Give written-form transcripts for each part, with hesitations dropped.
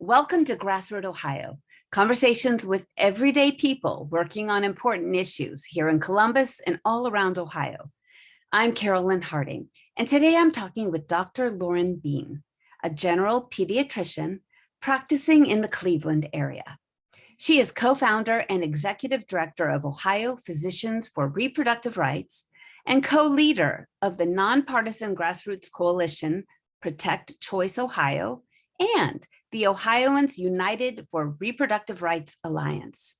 Welcome to GrassRoot, Ohio, conversations with everyday people working on important issues here in Columbus and all around Ohio. I'm Carolyn Harding, and today I'm talking with Dr. Lauren Beene, a general pediatrician practicing in the Cleveland area. She is co-founder and executive director of Ohio Physicians for Reproductive Rights and co-leader of the nonpartisan grassroots coalition, Protect Choice Ohio, and the Ohioans United for Reproductive Rights Alliance.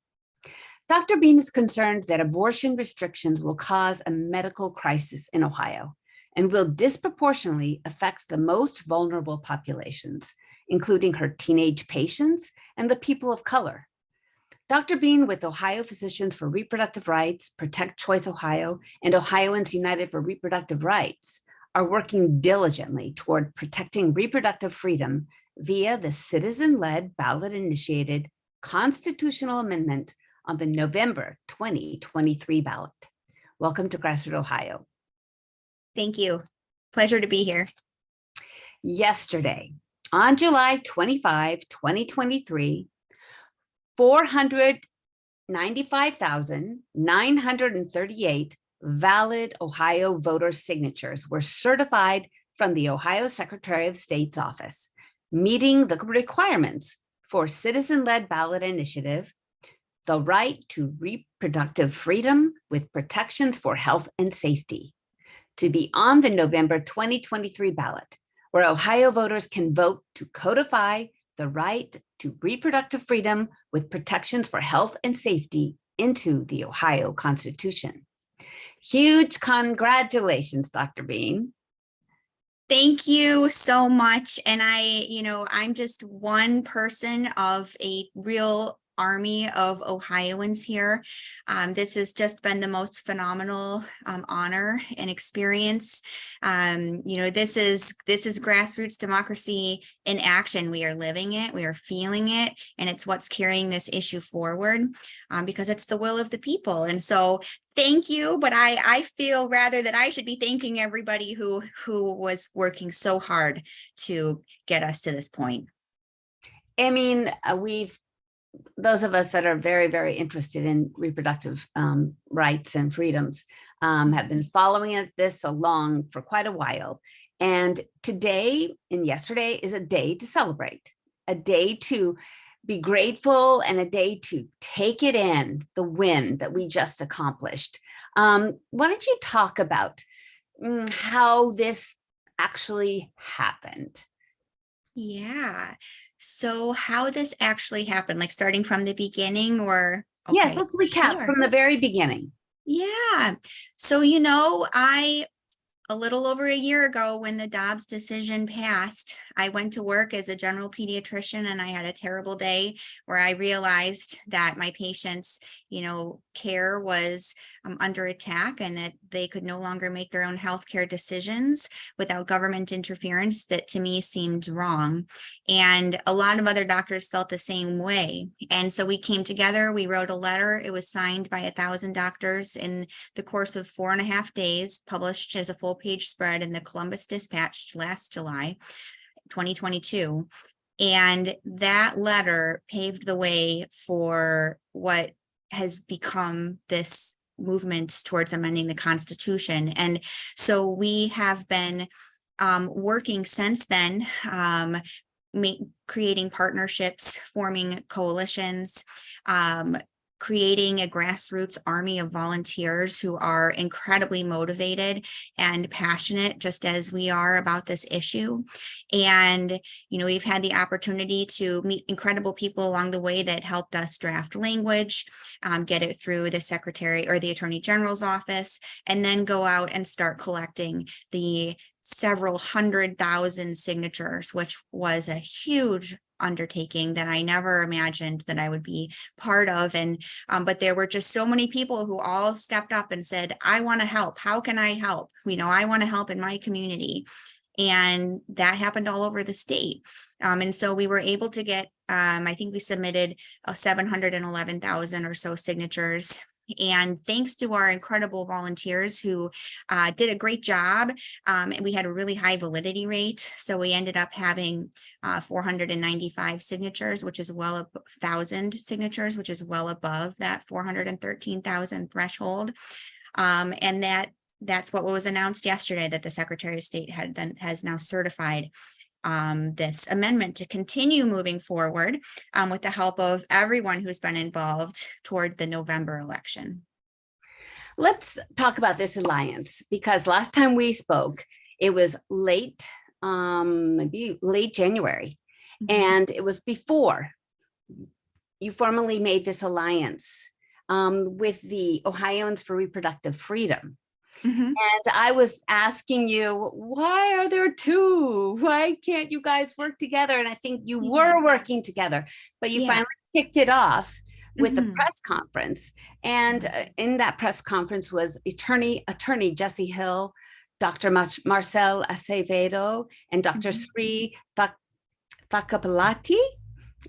Dr. Beene is concerned that abortion restrictions will cause a medical crisis in Ohio and will disproportionately affect the most vulnerable populations, including her teenage patients and the people of color. Dr. Beene with Ohio Physicians for Reproductive Rights, Protect Choice Ohio, and Ohioans United for Reproductive Rights are working diligently toward protecting reproductive freedom via the citizen-led ballot-initiated constitutional amendment on the November 2023 ballot. Welcome to GrassRoot, Ohio. Thank you. Pleasure to be here. Yesterday, on July 25, 2023, 495,938 valid Ohio voter signatures were certified from the Ohio Secretary of State's office, meeting the requirements for citizen-led ballot initiative, the right to reproductive freedom with protections for health and safety, to be on the November 2023 ballot, where Ohio voters can vote to codify the right to reproductive freedom with protections for health and safety into the Ohio Constitution. Huge congratulations, Dr. Beene. Thank you so much. And I'm just one person of a real army of Ohioans here. This has just been the most phenomenal honor and experience. This is grassroots democracy in action. We are living it, we are feeling it, and it's what's carrying this issue forward because it's the will of the people. And so thank you, but I feel rather that I should be thanking everybody who was working so hard to get us to this point. I mean, those of us that are very, very interested in reproductive rights and freedoms have been following this along for quite a while. And today and yesterday is a day to celebrate, a day to be grateful, and a day to take it in, the win that we just accomplished. Why don't you talk about how this actually happened? Yeah. So how this actually happened, like starting from the beginning, or? Okay. Yes, let's recap from the very beginning. Yeah. So, a little over a year ago, when the Dobbs decision passed, I went to work as a general pediatrician, and I had a terrible day where I realized that my patients, care was under attack, and that they could no longer make their own healthcare decisions without government interference. That to me seemed wrong. And a lot of other doctors felt the same way. And so we came together, we wrote a letter. It was signed by 1,000 doctors in the course of 4.5 days, published as a full-page spread in the Columbus Dispatch last July 2022. And that letter paved the way for what has become this movement towards amending the Constitution. And so we have been working since then, creating partnerships, forming coalitions, creating a grassroots army of volunteers who are incredibly motivated and passionate, just as we are, about this issue. And, we've had the opportunity to meet incredible people along the way that helped us draft language, get it through the Secretary or the Attorney General's office, and then go out and start collecting the several 100,000 signatures, which was a huge undertaking that I never imagined that I would be part of. And but there were just so many people who all stepped up and said, I want to help. How can I help? I want to help in my community. And that happened all over the state. And so we were able to get, I think we submitted 711,000 or so signatures And thanks to our incredible volunteers who did a great job, and we had a really high validity rate. So we ended up having 495 signatures, which is 1,000 signatures, which is well above that 413,000 threshold. And that's what was announced yesterday, that the Secretary of State has now certified this amendment to continue moving forward with the help of everyone who's been involved toward the November election. Let's talk about this alliance, because last time we spoke, it was late, maybe late January, and it was before you formally made this alliance with the Ohioans for Reproductive Freedom. And I was asking you, why are there two? Why can't you guys work together? And I think you were working together, but you finally kicked it off with a press conference. And in that press conference was attorney Jesse Hill, Dr. Marcel Acevedo, and Dr. Sri Thakapalati.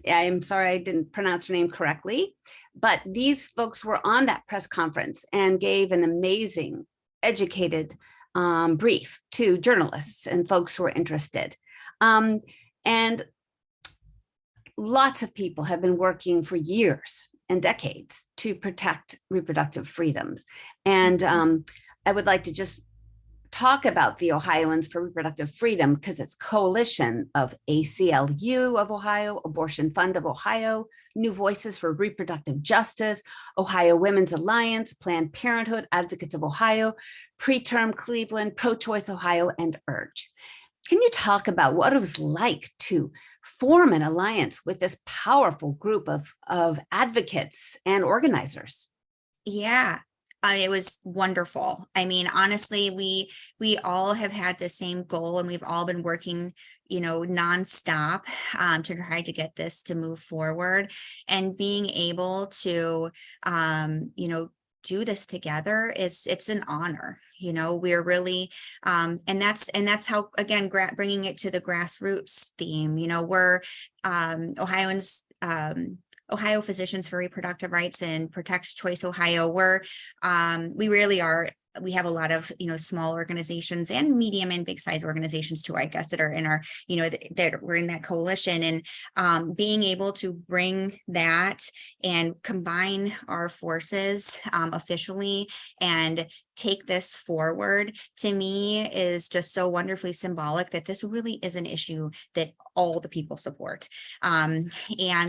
I'm sorry, I didn't pronounce your name correctly, but these folks were on that press conference and gave an amazing, educated brief to journalists and folks who were interested. And lots of people have been working for years and decades to protect reproductive freedoms. And I would like to just talk about the Ohioans for Reproductive Freedom, because it's coalition of ACLU of Ohio, Abortion Fund of Ohio, New Voices for Reproductive Justice, Ohio Women's Alliance, Planned Parenthood, Advocates of Ohio, Preterm Cleveland, Pro-Choice Ohio, and URGE. Can you talk about what it was like to form an alliance with this powerful group of advocates and organizers? Yeah. It was wonderful. I mean, honestly, we all have had the same goal, and we've all been working, nonstop to try to get this to move forward, and being able to, do this together it's an honor. We're really, and that's how, again, bringing it to the grassroots theme. We're Ohioans. Ohio Physicians for Reproductive Rights and Protect Choice Ohio. We really are. We have a lot of, small organizations and medium and big size organizations too, I guess, that are in our, that we're in that coalition, and being able to bring that and combine our forces officially and take this forward, to me, is just so wonderfully symbolic that this really is an issue that all the people support. And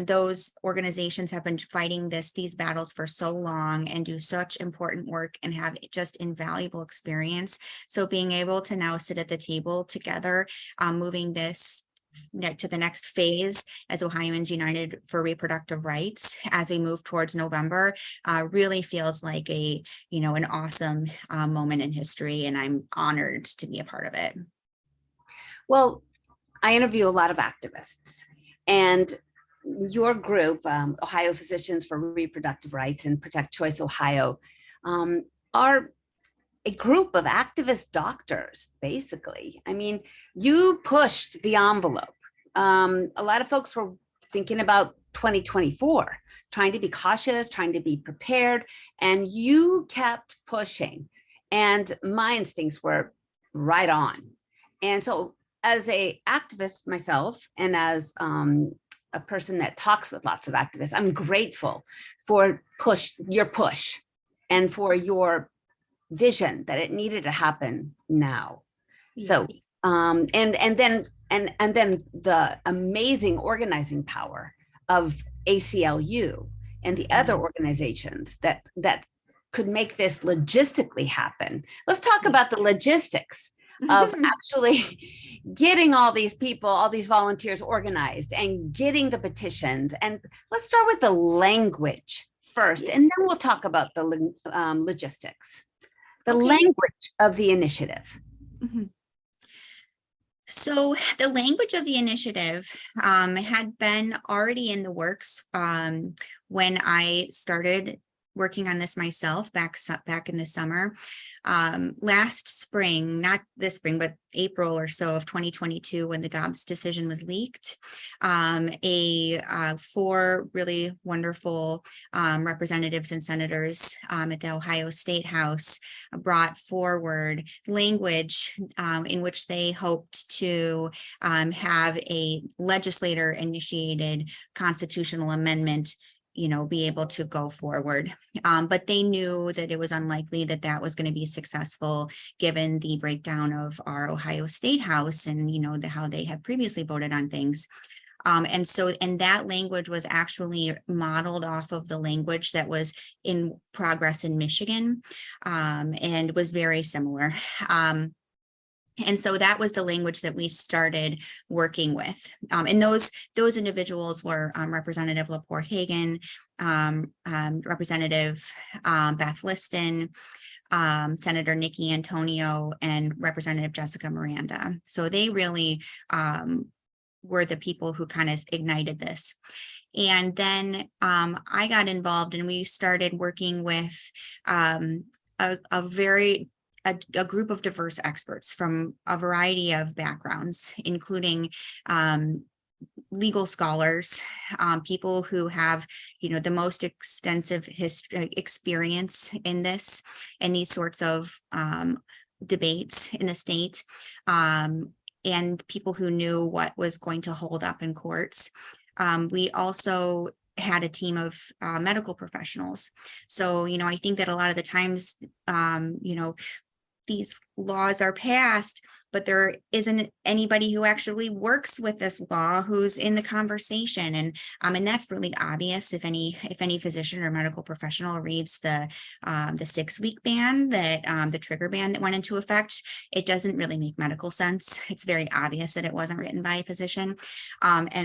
those organizations have been fighting these battles for so long and do such important work and have just invaluable experience. So being able to now sit at the table together, moving this to the next phase as Ohioans United for Reproductive Rights as we move towards November, really feels like an awesome moment in history, and I'm honored to be a part of it. Well, I interview a lot of activists, and your group, Ohio Physicians for Reproductive Rights and Protect Choice Ohio, are a group of activist doctors, basically. I mean, you pushed the envelope. A lot of folks were thinking about 2024, trying to be cautious, trying to be prepared, and you kept pushing. And my instincts were right on. And so as an activist myself, and as a person that talks with lots of activists, I'm grateful for your push and for your vision that it needed to happen now. Yeah. So and then the amazing organizing power of ACLU and the other organizations that could make this logistically happen. Let's talk about the logistics of actually getting all these people, all these volunteers organized and getting the petitions. And let's start with the language first, and then we'll talk about the logistics. The language of the initiative. So the language of the initiative had been already in the works when I started working on this myself back in the summer. Last spring, not this spring, but April or so of 2022, when the Dobbs decision was leaked, four really wonderful representatives and senators at the Ohio State House brought forward language in which they hoped to have a legislator-initiated constitutional amendment be able to go forward. But they knew that it was unlikely that that was going to be successful given the breakdown of our Ohio State House and, how they had previously voted on things. And that language was actually modeled off of the language that was in progress in Michigan, and was very similar. And so that was the language that we started working with. And those individuals were Representative Lepore Hagan, Representative Beth Liston, Senator Nikki Antonio, and Representative Jessica Miranda. So they really were the people who kind of ignited this. And then I got involved, and we started working with a group of diverse experts from a variety of backgrounds, including legal scholars, people who have, the most extensive experience in these sorts of debates in the state, and people who knew what was going to hold up in courts. We also had a team of medical professionals. So, I think that a lot of the times, these laws are passed, but there isn't anybody who actually works with this law who's in the conversation, and that's really obvious if any physician or medical professional reads the 6-week ban, that the trigger ban that went into effect. It doesn't really make medical sense. It's very obvious that it wasn't written by a physician,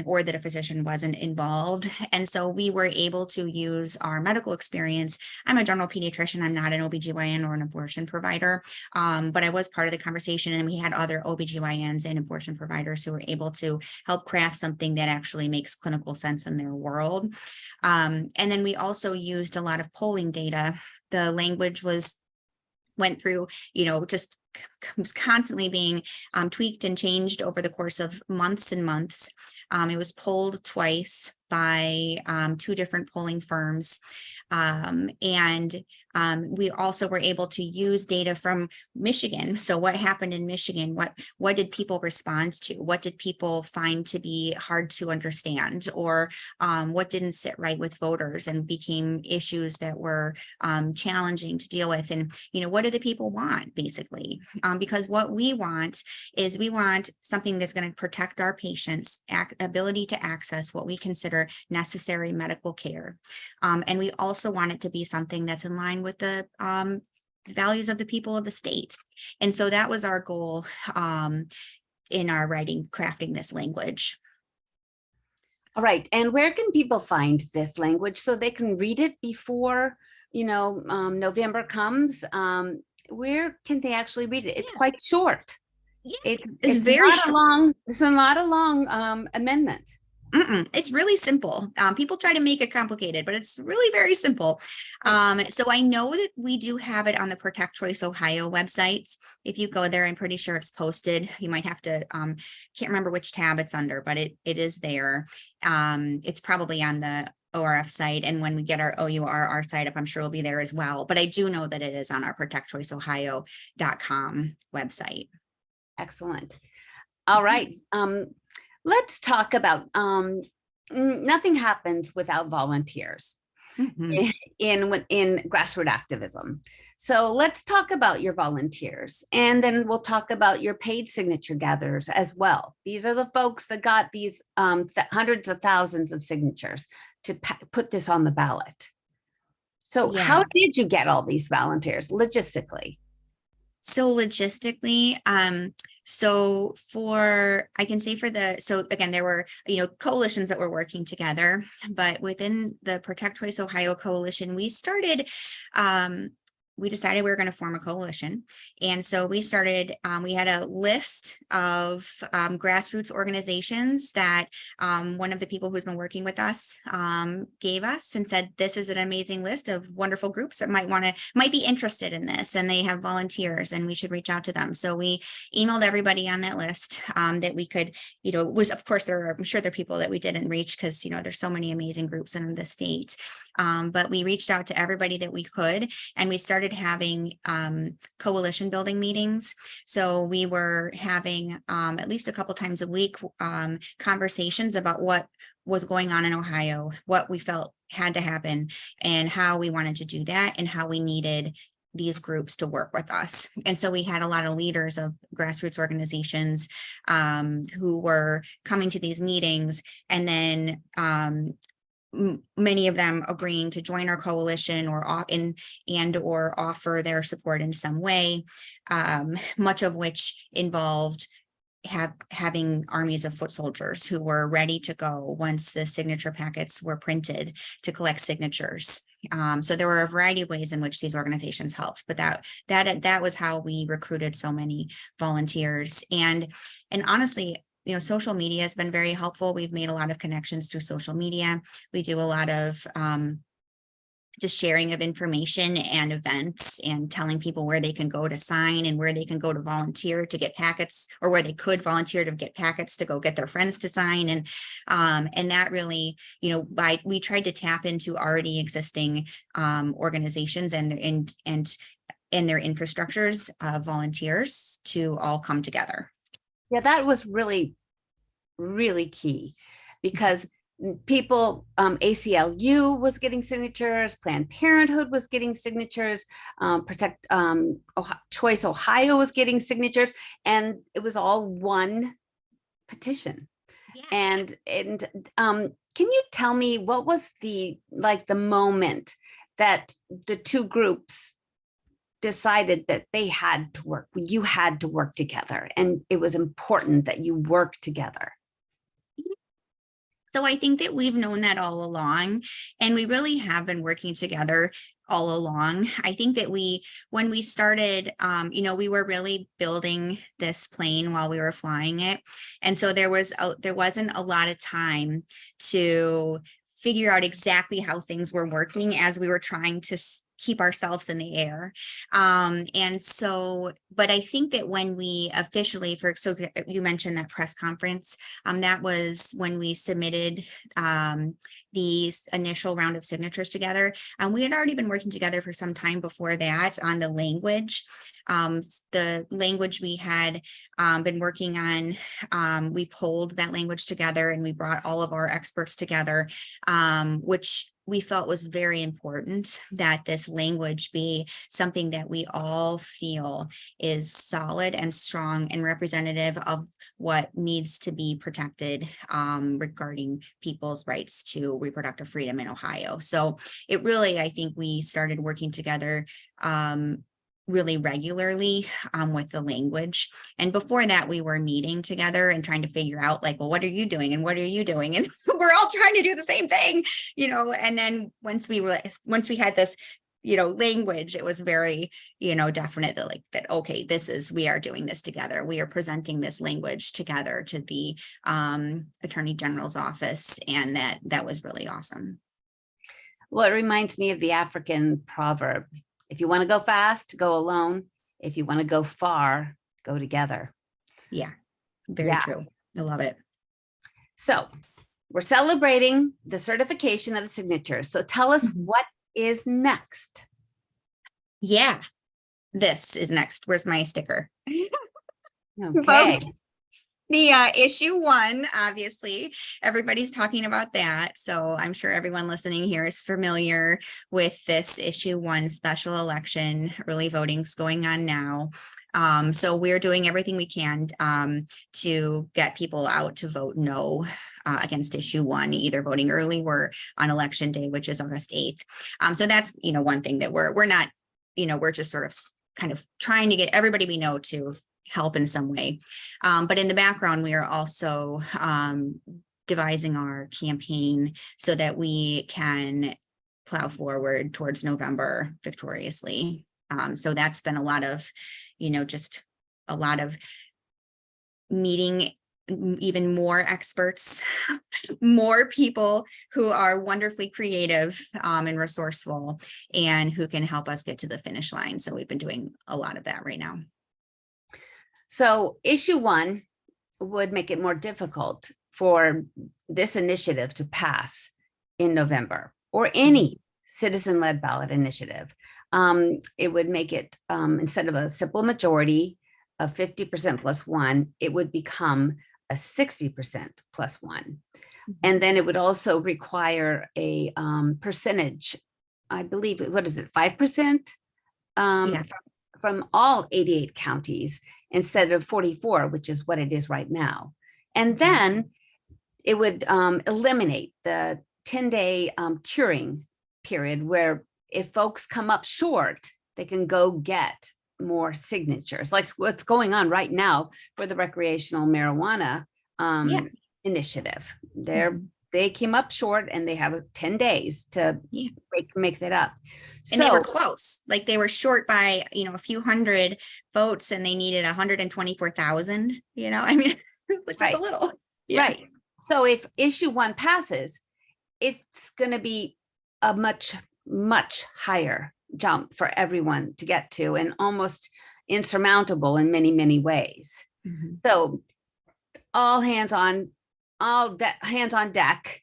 or that a physician wasn't involved. And so we were able to use our medical experience. I'm a general pediatrician. I'm not an OBGYN or an abortion provider, but I was part of the conversation, and we had other OBGYNs and abortion providers who were able to help craft something that actually makes clinical sense in their world. And then we also used a lot of polling data. The language went through, just was constantly being tweaked and changed over the course of months and months. It was polled twice by 2 different polling firms. And we also were able to use data from Michigan. So what happened in Michigan? What did people respond to? What did people find to be hard to understand? Or what didn't sit right with voters and became issues that were challenging to deal with? And, what do the people want, basically? Because what we want is something that's going to protect our patients' ability to access what we consider necessary medical care. And we also want it to be something that's in line with the values of the people of the state. And so that was our goal in our crafting this language. All right. And where can people find this language so they can read it before, November comes? Where can they actually read it? It's quite short. Yeah, it's very short. It's not a long amendment. It's really simple. People try to make it complicated, but it's really very simple. So I know that we do have it on the Protect Choice Ohio website. If you go there, I'm pretty sure it's posted. You might have to, can't remember which tab it's under, but it is there. It's probably on the ORF site. And when we get our OURR site up, I'm sure it'll be there as well. But I do know that it is on our protectchoiceohio.com website. Excellent. All right. Let's talk about nothing happens without volunteers in grassroots activism. So let's talk about your volunteers, and then we'll talk about your paid signature gatherers as well. These are the folks that got these hundreds of thousands of signatures to put this on the ballot. So how did you get all these volunteers logistically? So logistically, so again, there were, coalitions that were working together, but within the Protect Choice Ohio coalition, we started we decided we were going to form a coalition. And so we started, we had a list of grassroots organizations that one of the people who's been working with us gave us and said, this is an amazing list of wonderful groups that might be interested in this, and they have volunteers and we should reach out to them. So we emailed everybody on that list that we could, was, of course, I'm sure there are people that we didn't reach because, there's so many amazing groups in the state. But we reached out to everybody that we could, and we started having coalition building meetings. So we were having at least a couple times a week conversations about what was going on in Ohio, what we felt had to happen, and how we wanted to do that, and how we needed these groups to work with us. And so we had a lot of leaders of grassroots organizations who were coming to these meetings, and then many of them agreeing to join our coalition or offer their support in some way, much of which involved having armies of foot soldiers who were ready to go once the signature packets were printed to collect signatures. So there were a variety of ways in which these organizations helped, but that was how we recruited so many volunteers. And honestly, social media has been very helpful. We've made a lot of connections through social media. We do a lot of just sharing of information and events, and telling people where they can go to sign and where they can go to volunteer to get packets, or where they could volunteer to get packets to go get their friends to sign. And that really, we tried to tap into already existing organizations and their infrastructures of volunteers to all come together. Yeah, that was really, really key, because people, ACLU was getting signatures, Planned Parenthood was getting signatures, Choice Ohio was getting signatures, and it was all one petition. Yeah. And can you tell me what was the moment that the two groups decided that you had to work together, and it was important that you work together? So I think that we've known that all along, and we really have been working together all along. I think that when we started, we were really building this plane while we were flying it. And so there wasn't a lot of time to figure out exactly how things were working as we were trying to keep ourselves in the air. And so, but I think that when we officially, so you mentioned that press conference, that was when we submitted the initial round of signatures together. We had already been working together for some time before that on the language. The language we had been working on, we pulled that language together, and we brought all of our experts together, which we felt was very important, that this language be something that we all feel is solid and strong and representative of what needs to be protected regarding people's rights to reproductive freedom in Ohio. So it really, I think we started working together really regularly with the language. And before that, we were meeting together and trying to figure out, like, well, what are you doing? And what are you doing? And we're all trying to do the same thing, and then once we had this, language, it was very, definite that, okay, we are doing this together. We are presenting this language together to the Attorney General's office. And that was really awesome. Well, it reminds me of the African proverb: if you want to go fast, go alone. If you want to go far, go together. Yeah, very true. I love it. So we're celebrating the certification of the signatures. So tell us what is next. Yeah, this is next. Where's my sticker? Okay. The issue 1, obviously, everybody's talking about that. So I'm sure everyone listening here is familiar with this issue 1 special election. Early voting's going on now. So we're doing everything we can to get people out to vote no against issue 1, either voting early or on election day, which is August 8th. So that's, one thing that we're not, we're just sort of kind of trying to get everybody we know to help in some way. But in the background, we are also devising our campaign so that we can plow forward towards November victoriously. So that's been a lot of, just a lot of meeting even more experts, more people who are wonderfully creative and resourceful and who can help us get to the finish line. So we've been doing a lot of that right now. So issue 1 would make it more difficult for this initiative to pass in November, or any citizen-led ballot initiative. It would make it, instead of a simple majority of 50% plus 1, it would become a 60% plus 1. And then it would also require a percentage, I believe, what is it, 5%? From all 88 counties instead of 44, which is what it is right now. And then it would eliminate the 10-day curing period, where if folks come up short, they can go get more signatures, like what's going on right now for the recreational marijuana initiative. They came up short and they have 10 days to make that up. And they were close, like they were short by, a few hundred votes, and they needed 124,000, I mean, just a little. Right. So if issue 1 passes, it's going to be a much, much higher jump for everyone to get to, and almost insurmountable in many, many ways. So all hands on deck.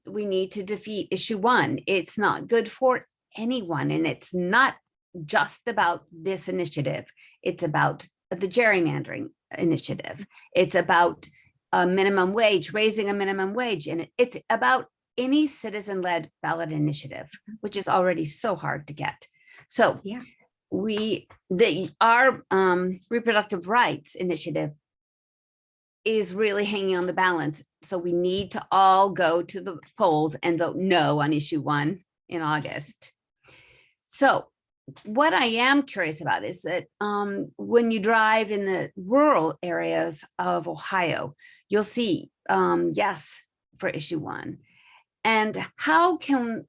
We need to defeat issue 1. It's not good for anyone, and it's not just about this initiative. It's about the gerrymandering initiative. It's about a minimum wage, raising a minimum wage, and it's about any citizen-led ballot initiative, which is already so hard to get. So our reproductive rights initiative is really hanging on the balance. So we need to all go to the polls and vote no on issue 1 in August. So what I am curious about is that when you drive in the rural areas of Ohio, you'll see yes for issue 1. And how can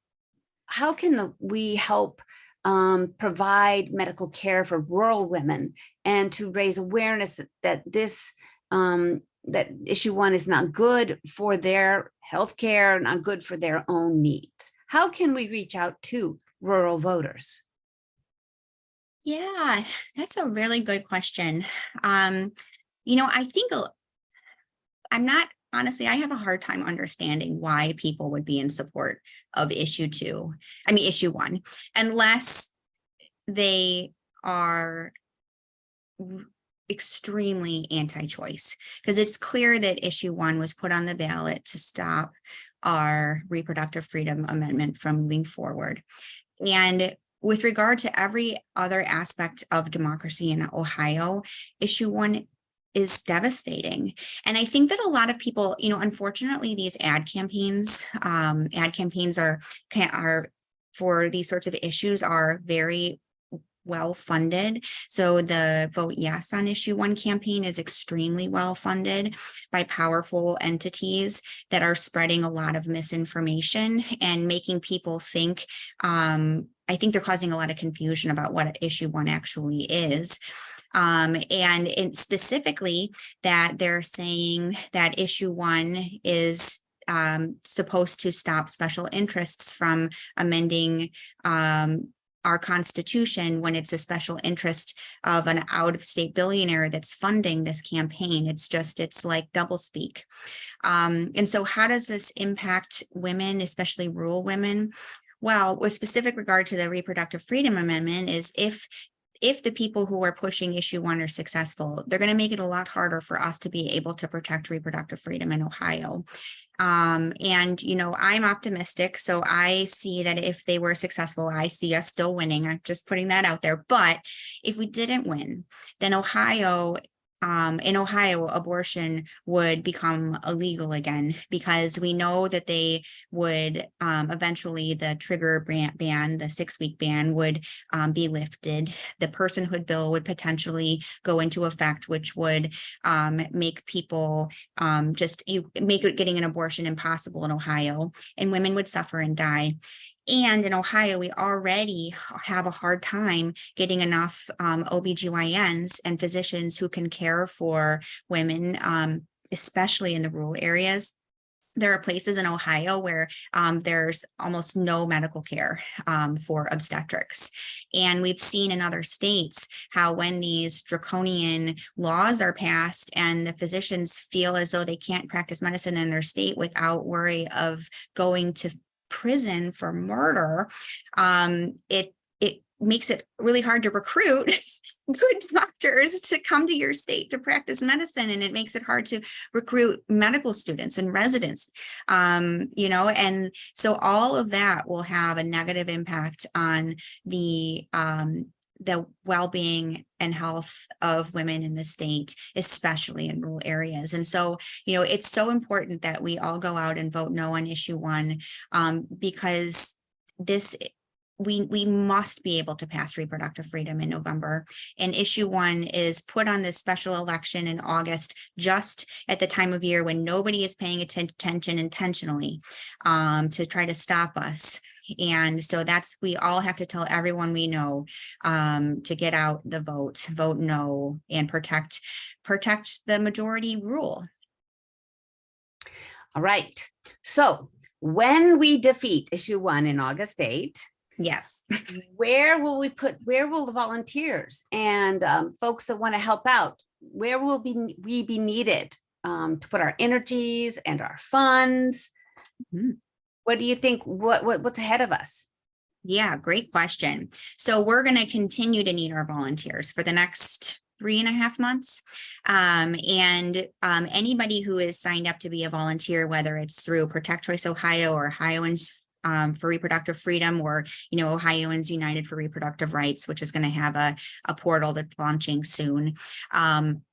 we help provide medical care for rural women, and to raise awareness that this that issue 1 is not good for their health care, not good for their own needs? How can we reach out to rural voters? Yeah, that's a really good question. I think honestly, I have a hard time understanding why people would be in support of issue 1, unless they are extremely anti-choice, because it's clear that issue 1 was put on the ballot to stop our reproductive freedom amendment from moving forward. And with regard to every other aspect of democracy in Ohio, issue 1 is devastating. And I think that a lot of people, unfortunately, these ad campaigns are for these sorts of issues are very well funded. So the Vote Yes on issue 1 campaign is extremely well funded by powerful entities that are spreading a lot of misinformation and making people think, I think they're causing a lot of confusion about what issue 1 actually is. And specifically that they're saying that issue 1 is supposed to stop special interests from amending our Constitution when it's a special interest of an out-of-state billionaire that's funding this campaign. It's like doublespeak. And so how does this impact women, especially rural women? Well, with specific regard to the Reproductive Freedom Amendment is if the people who are pushing issue 1 are successful, they're going to make it a lot harder for us to be able to protect reproductive freedom in Ohio. And, I'm optimistic. So I see that if they were successful, I see us still winning. I'm just putting that out there. But if we didn't win, then in Ohio, abortion would become illegal again, because we know that they would eventually, the trigger ban, the 6-week ban would be lifted. The personhood bill would potentially go into effect, which would make people make getting an abortion impossible in Ohio, and women would suffer and die. And in Ohio, we already have a hard time getting enough OBGYNs and physicians who can care for women, especially in the rural areas. There are places in Ohio where there's almost no medical care for obstetrics. And we've seen in other states how when these draconian laws are passed and the physicians feel as though they can't practice medicine in their state without worry of going to prison for murder, it makes it really hard to recruit good doctors to come to your state to practice medicine, and it makes it hard to recruit medical students and residents, and so all of that will have a negative impact on the well-being and health of women in the state, especially in rural areas. And so, it's so important that we all go out and vote no on issue 1, because we must be able to pass reproductive freedom in November. And issue 1 is put on this special election in August, just at the time of year when nobody is paying attention intentionally to try to stop us. And so we all have to tell everyone we know to get out the vote no, and protect the majority rule. All right. So when we defeat issue 1 in August 8, yes, where will the volunteers and folks that want to help out, where will we be needed to put our energies and our funds? Mm-hmm. What do you think? What's ahead of us? Yeah, great question. So we're going to continue to need our volunteers for the next 3.5 months. Anybody who is signed up to be a volunteer, whether it's through Protect Choice Ohio or Ohioans for Reproductive Freedom, or Ohioans United for Reproductive Rights, which is going to have a portal that's launching soon.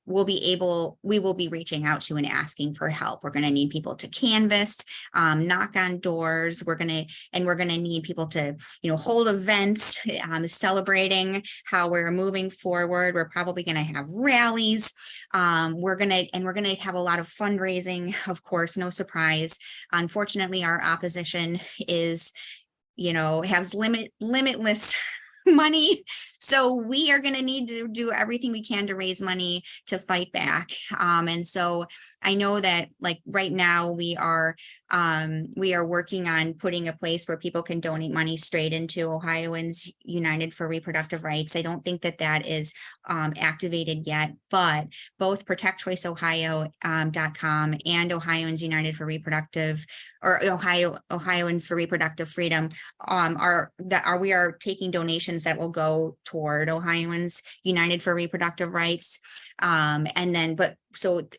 We will be reaching out to and asking for help. We're going to need people to canvass, knock on doors. We're going to need people to hold events celebrating how we're moving forward. We're probably going to have rallies. We're going to have a lot of fundraising, of course, no surprise. Unfortunately, our opposition has limitless money. So we are going to need to do everything we can to raise money to fight back. And so I know that right now we are working on putting a place where people can donate money straight into Ohioans United for Reproductive Rights. I don't think that is activated yet, but both ProtectChoiceOhio.com and Ohioans United for Reproductive, or Ohioans for Reproductive Freedom, we are taking donations that will go toward Ohioans United for Reproductive Rights. So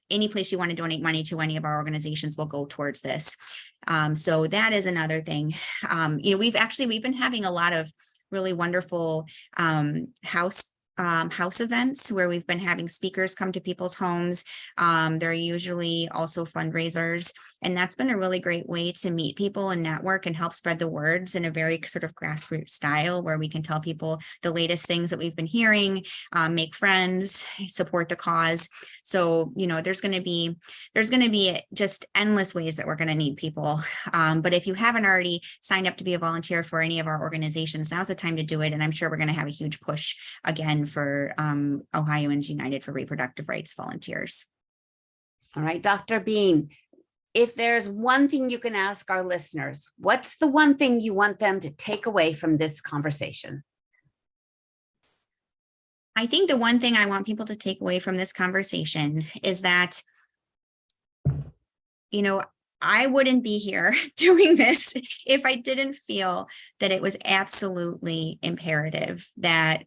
any place you want to donate money to any of our organizations will go towards this. So that is another thing. We've been having a lot of really wonderful house events where we've been having speakers come to people's homes. They're usually also fundraisers. And that's been a really great way to meet people and network and help spread the words in a very sort of grassroots style, where we can tell people the latest things that we've been hearing, make friends, support the cause. So, there's going to be just endless ways that we're going to need people. But if you haven't already signed up to be a volunteer for any of our organizations, now's the time to do it. And I'm sure we're going to have a huge push again for Ohioans United for Reproductive Rights volunteers. All right, Dr. Beene, if there's one thing you can ask our listeners, what's the one thing you want them to take away from this conversation? I think the one thing I want people to take away from this conversation is that, I wouldn't be here doing this if I didn't feel that it was absolutely imperative that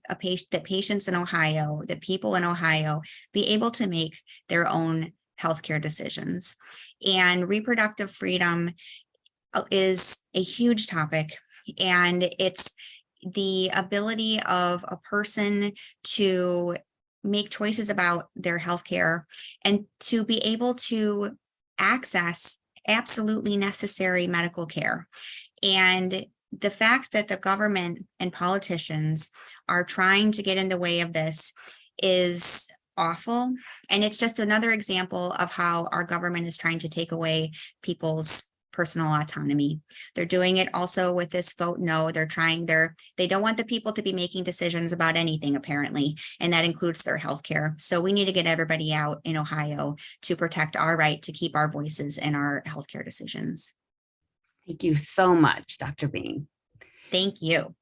patients in Ohio, that people in Ohio, be able to make their own healthcare decisions. And reproductive freedom is a huge topic, and it's the ability of a person to make choices about their healthcare and to be able to access absolutely necessary medical care. And the fact that the government and politicians are trying to get in the way of this is awful. And it's just another example of how our government is trying to take away people's personal autonomy. They're doing it also with this vote no. They don't want the people to be making decisions about anything, apparently, and that includes their healthcare. So we need to get everybody out in Ohio to protect our right to keep our voices in our healthcare decisions. Thank you so much, Dr. Beene. Thank you.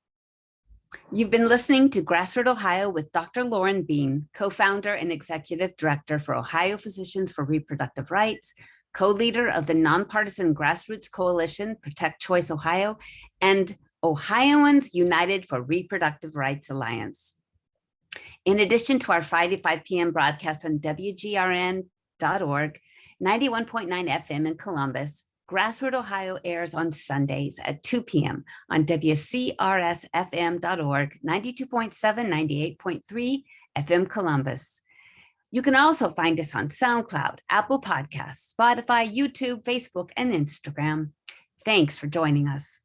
You've been listening to GrassRoot Ohio with Dr. Lauren Beene, co-founder and executive director for Ohio Physicians for Reproductive Rights, co-leader of the nonpartisan Grassroots Coalition, Protect Choice Ohio, and Ohioans United for Reproductive Rights Alliance. In addition to our Friday 5 p.m. broadcast on WGRN.org, 91.9 FM in Columbus, GrassRoot Ohio airs on Sundays at 2 p.m. on WCRSFM.org, 92.7, 98.3 FM Columbus. You can also find us on SoundCloud, Apple Podcasts, Spotify, YouTube, Facebook, and Instagram. Thanks for joining us.